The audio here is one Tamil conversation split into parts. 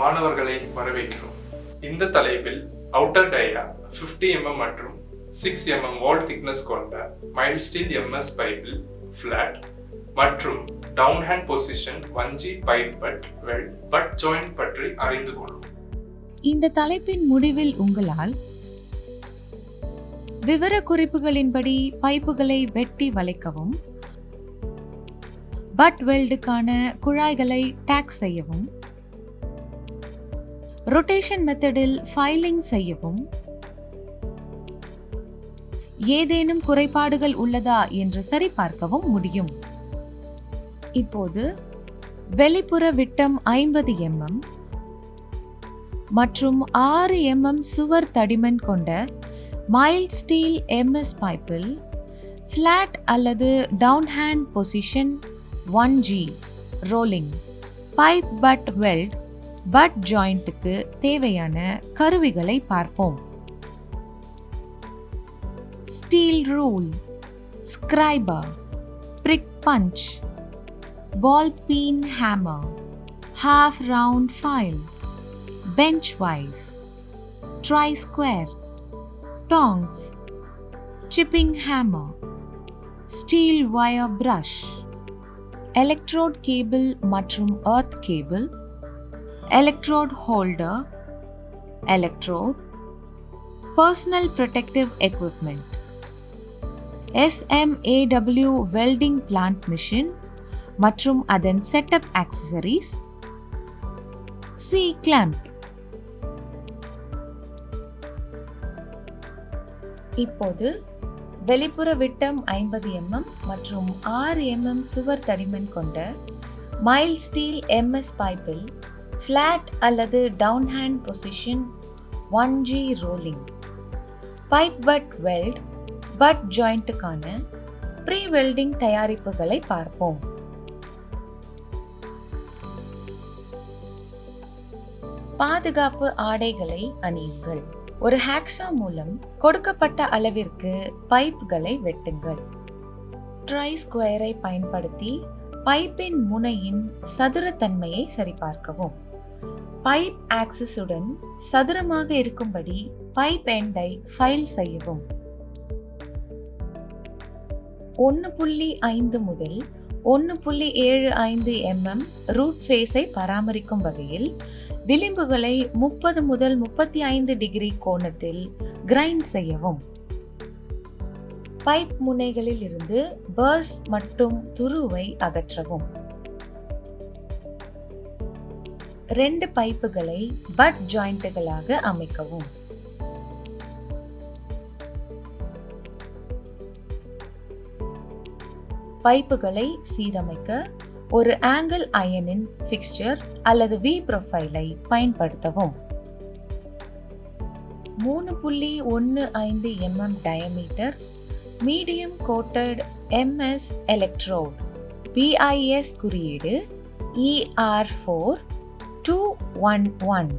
மாணவர்களை வரவேற்கிறோம். இந்த தலைப்பில் அவுட்டர் டயா 50 mm மற்றும் 6 mm வால் திக்னஸ் கொண்ட மைல்ட் ஸ்டீல் MS பைப்பில் ஃபிளாட் மற்றும் down hand position 1G pipe butt weld butt joint பற்றி அறிந்து கொள்வோம். இந்த தலைப்பின் முடிவில் உங்களால் விவர குறிப்புகளின்படி பைப்புகளை வெட்டி வளைக்கவும், பட் வெல்டுக்கான குழாய்களை டேக் செய்யவும், ரொட்டேஷன் மெத்தடில் ஃபைலிங் செய்யவும், ஏதேனும் குறைபாடுகள் உள்ளதா என்று சரிபார்க்கவும் முடியும். இப்போது வெளிப்புற விட்டம் 50 mm மற்றும் 6 mm சுவர் தடிமன் கொண்ட மைல்ட் ஸ்டீல் MS பைப்பில் ஃபிளாட் அல்லது down hand position 1G rolling pipe butt weld butt ஜாயிண்ட்டுக்கு தேவையான கருவிகளை பார்ப்போம். Steel rule, scriber, prick punch, ball peen hammer, half round file, bench vise, tri-square, tongs, chipping hammer, steel wire brush, electrode cable மற்றும் earth cable, electrode holder, electrode, personal protective equipment, SMAW welding plant machine மற்றும் அதன் செட்டப் ஆக்சசரிஸ், C clamp. இப்போது வெளிப்புற விட்டம் 50 mm மற்றும் 6 mm சுவர் தடிமன் கொண்ட மைல்ட் ஸ்டீல் MS பைப்பில் ஃபிளாட் அல்லது down hand position 1G rolling pipe butt weld butt ஜாயிண்ட்டுக்கான ப்ரீ வெல்டிங் தயாரிப்புகளை பார்ப்போம். பாதுகாப்பு ஆடைகளை அணியுங்கள். ஒரு ஹேக்ஸா மூலம் கொடுக்கப்பட்ட அளவிற்கு பைப்புகளை வெட்டுங்கள். ட்ரை ஸ்கொயரை பயன்படுத்தி பைப்பின் முனையின் சதுரத்தன்மையை சரிபார்க்கவும். பைப் ஆக்சிஸுடன் சதுரமாக இருக்கும்படி பைப் எண்டை ஃபைல் செய்யவும். 1.5 முதல் 1.75 mm ரூட் ஃபேஸை பராமரிக்கும் வகையில் விளிம்புகளை 30 முதல் 35 டிகிரி கோணத்தில் கிரைண்ட் செய்யவும். பைப் முனைகளில் இருந்து பர்ஸ் மற்றும் துருவை அகற்றவும். 2 பைப்புகளை பட் ஜாயிண்ட்டுகளாக அமைக்கவும். பைப்புகளை சீரமைக்க ஒரு ஆங்கிள் அயனின் ஃபிக்ஸ்சர் அல்லது V ப்ரொஃபைலை பயன்படுத்தவும். 3.15 mm diameter medium coated MS electrode BIS குறியீடு ER4211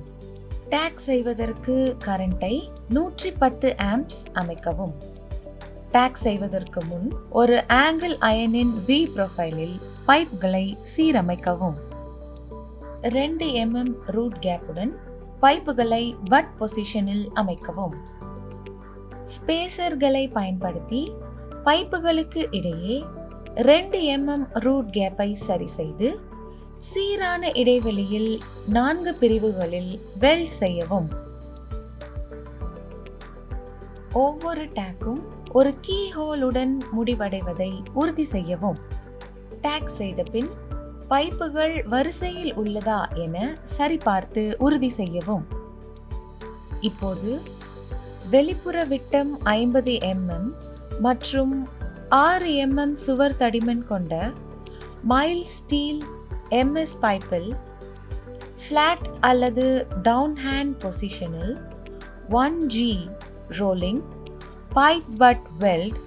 டேக் செய்வதற்கு கரண்டை 110 amps அமைக்கவும். டேக் செய்வதற்கு முன் ஒரு ஆங்கிள் அயனின் V ப்ரொஃபைலில் பைப்களை சீரமைக்கவும். 2 mm ரூட் கேப்புடன் பைப்புகளை பட் பொசிஷனில் அமைக்கவும். ஸ்பேசர்களை பயன்படுத்தி பைப்புகளுக்கு இடையே 2 mm ரூட் கேப்பை சரி செய்து சீரான இடைவெளியில் 4 பிரிவுகளில் வெல்ட் செய்யவும். ஒவ்வொரு டேக்கும் ஒரு கீ ஹோலுடன் முடிவடைவதை உறுதி செய்யவும். டேக் செய்த பின் பைப்புகள் வரிசையில் உள்ளதா என சரிபார்த்து உறுதி செய்யவும். இப்போது வெளிப்புற விட்டம் 50 mm மற்றும் 6 mm சுவர் தடிமன் கொண்ட மைல்ட் ஸ்டீல் MS பைப்பில் ஃபிளாட் அல்லது டவுன் ஹேண்ட் பொசிஷனில் 1G rolling pipe butt weld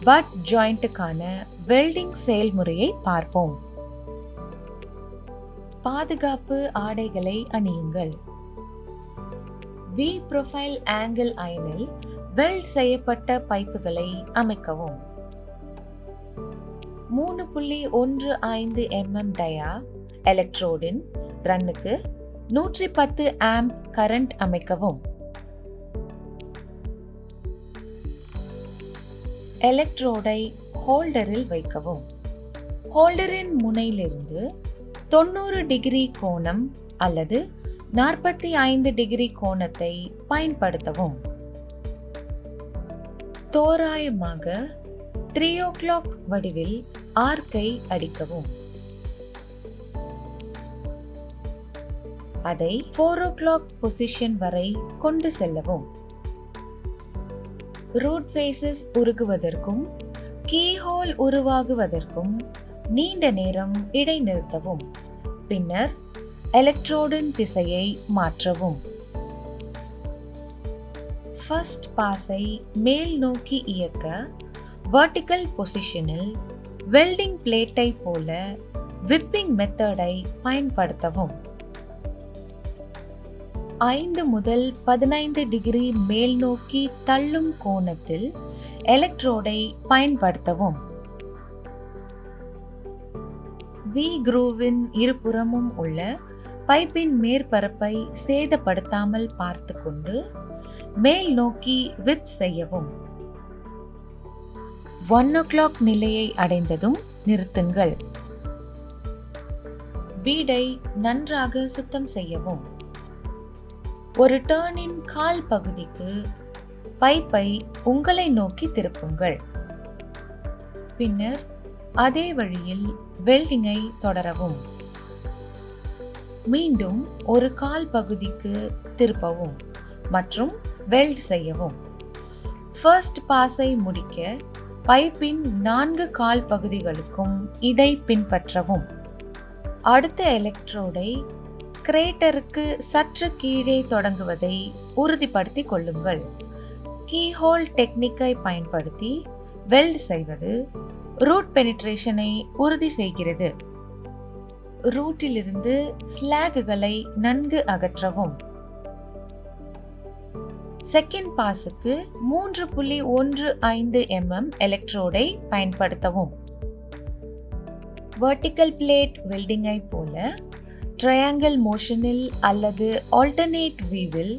butt ஜாயிண்ட்டுக்கான வெல்டிங் செயல்முறையை பார்ப்போம். பாதுகாப்பு ஆடைகளை அணியுங்கள். V ப்ரொஃபைல் ஆங்கிள் அயனில் வெல்ட் செய்யப்பட்ட பைப்புகளை அமைக்கவும். 3.15 mm டயா எலக்ட்ரோடின் ரன்னுக்கு 110 ஆம்ப் கரண்ட் அமைக்கவும். எலக்ட்ரோடை ஹோல்டரில் வைக்கவும். ஹோல்டரின் முனையிலிருந்து 90 டிகிரி கோணம் அல்லது 45 டிகிரி கோணத்தை பயன்படுத்தவும். தோராயமாக 3 o'clock வடிவில் ஆர்க்கை அடிக்கவும். அதை 4 o'clock பொசிஷன் வரை கொண்டு செல்லவும். ரூட் ஃபேஸஸ் உருகுவதற்கும் கீஹோல் உருவாகுவதற்கும் நீண்ட நேரம் இடைநிறுத்தவும். பின்னர் எலக்ட்ரோடின் திசையை மாற்றவும். ஃபர்ஸ்ட் பாஸை மேல் நோக்கி இயக்க வெர்டிக்கல் பொசிஷனில் வெல்டிங் பிளேட்டை போல விப்பிங் மெத்தடை பயன்படுத்தவும். 5 முதல் 15 டிகிரி மேல் நோக்கி தள்ளும் கோணத்தில் எலக்ட்ரோடை பயன்படுத்தவும். வி குரூவின் இருபுறமும் உள்ள பைப்பின் மேற்பரப்பை சேதப்படுத்தாமல் பார்த்து கொண்டு மேல் நோக்கி விப் செய்யவும். 1 o'clock நிலையை அடைந்ததும் நிறுத்துங்கள். பீடை நன்றாக சுத்தம் செய்யவும். ஒரு டர்னின் கால் பகுதிக்கு பைப்பை உங்களை நோக்கி திருப்புங்கள். பின்னர் அதே வழியில் வெல்டிங்கை தொடரவும். மீண்டும் ஒரு கால் பகுதிக்கு திருப்பவும் மற்றும் வெல்ட் செய்யவும். ஃபர்ஸ்ட் பாஸை முடிக்க பைப்பின் 4 கால் பகுதிகளுக்கும் இதை பின்பற்றவும். அடுத்த எலக்ட்ரோடை கிரேட்டருக்கு சற்று கீழே தொடங்குவதை உறுதிப்படுத்திக் கொள்ளுங்கள். கீஹோல் டெக்னிக்கை பயன்படுத்தி வெல்ட் செய்வது ரூட் பெனிட்ரேஷனை உறுதி செய்கிறது. ரூட்டிலிருந்து ஸ்லாகுகளை நன்கு அகற்றவும். செகண்ட் பாஸுக்கு 3.15 mm எலக்ட்ரோடை பயன்படுத்தவும். வெர்டிக்கல் பிளேட் வெல்டிங்கை போல ட்ரையாங்கிள் மோஷனில் அல்லது ஆல்டர்னேட் வீவில்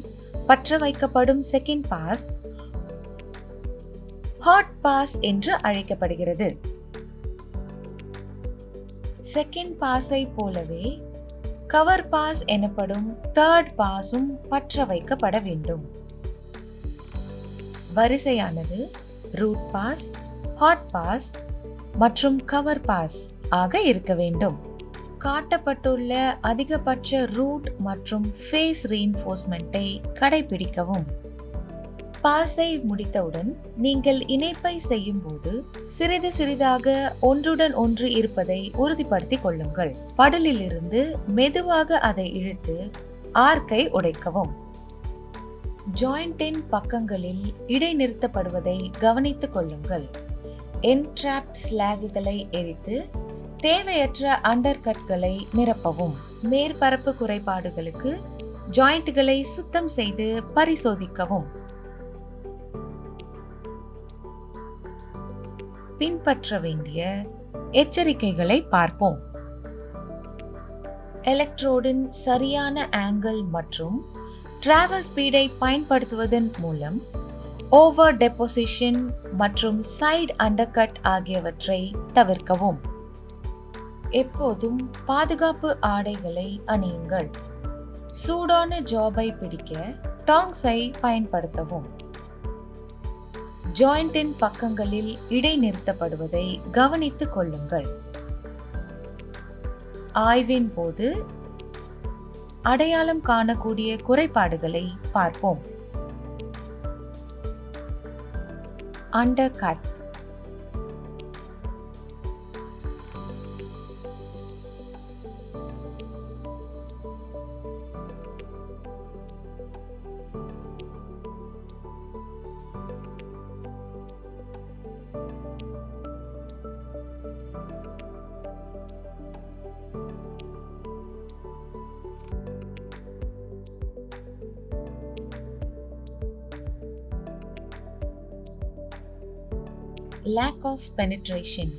பற்ற வைக்கப்படும் செகண்ட் பாஸ் ஹாட் பாஸ் என்று அழைக்கப்படுகிறது. செகண்ட் பாஸை போலவே கவர் பாஸ் எனப்படும் தேர்ட் பாஸும் பற்ற வைக்கப்பட வேண்டும். வரிசையானது ரூட் பாஸ், ஹாட் பாஸ் மற்றும் கவர் பாஸ் ஆக இருக்க வேண்டும். காட்டப்பட்டுள்ள அதிகபட்ச ரூட் மற்றும் ஃபேஸ் ரீஇன்ஃபோர்ஸ்மெண்ட்டை கடைபிடிக்கவும். பாஸை முடித்தவுடன் நீங்கள் இணைப்பை செய்யும் போது சிறிது சிறிதாக ஒன்றுடன் ஒன்று இருப்பதை உறுதிப்படுத்திக் கொள்ளுங்கள். படலிலிருந்து மெதுவாக அதை இழுத்து ஆர்க்கை உடைக்கவும். ஜாயிண்டின் பக்கங்களில் இடைநிறுத்தப்படுவதை கவனித்துக் கொள்ளுங்கள். என்ட்ராப்ட் ஸ்லாகுகளை எரித்து தேவையற்ற அண்டர்கட்களை நிரப்பவும். மேற்பரப்பு குறைபாடுகளுக்கு ஜாயிண்ட்களை சுத்தம் செய்து பரிசோதிக்கவும். பின்பற்ற வேண்டிய எச்சரிக்கைகளை பார்ப்போம். எலக்ட்ரோடின் சரியான ஆங்கிள் மற்றும் டிராவல் ஸ்பீடை பயன்படுத்துவதன் மூலம் ஓவர் டெபோசிஷன் மற்றும் சைடு அண்டர்கட் ஆகியவற்றை தவிர்க்கவும். எப்போதும் பாதுகாப்பு ஆடைகளை அணியுங்கள். சூடான ஜாபை பிடிக்க டாங்ஸை பயன்படுத்தவும். ஜாயிண்டின் பக்கங்களில் இடைநிறுத்தப்படுவதை கவனித்துக் கொள்ளுங்கள். ஆய்வின் போது அடையாளம் காணக்கூடிய குறைபாடுகளை பார்ப்போம். Undercut. Lack of penetration.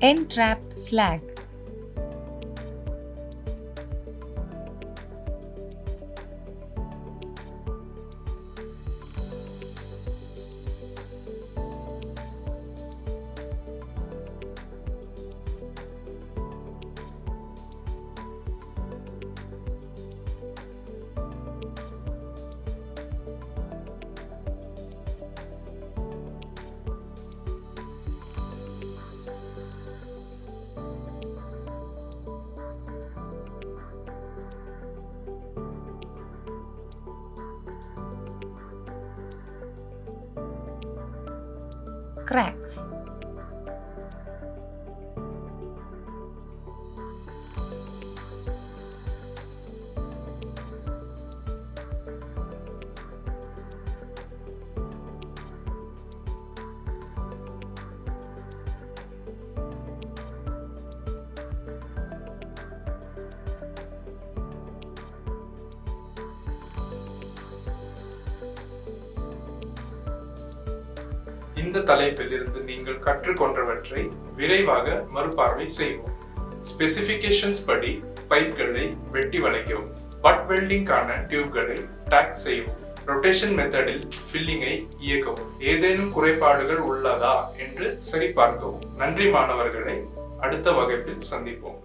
Entrapped slag. Cracks. இந்த தலைப்பில் இருந்து நீங்கள் கற்றுக்கொண்டவற்றை விரைவாக மறுபார்வை செய்வோம். ஸ்பெசிபிகேஷன்ஸ் படி பைப்களை வெட்டி வளைக்கவும், பட் வெல்டிங்கான டியூப்களை டாக் செய்யவும், ரொட்டேஷன் மெத்தடில் ஃபில்லிங்கை இயக்கவும், ஏதேனும் குறைபாடுகள் உள்ளதா என்று சரிபார்க்கவும். நன்றி மாணவர்களை, அடுத்த வகுப்பில் சந்திப்போம்.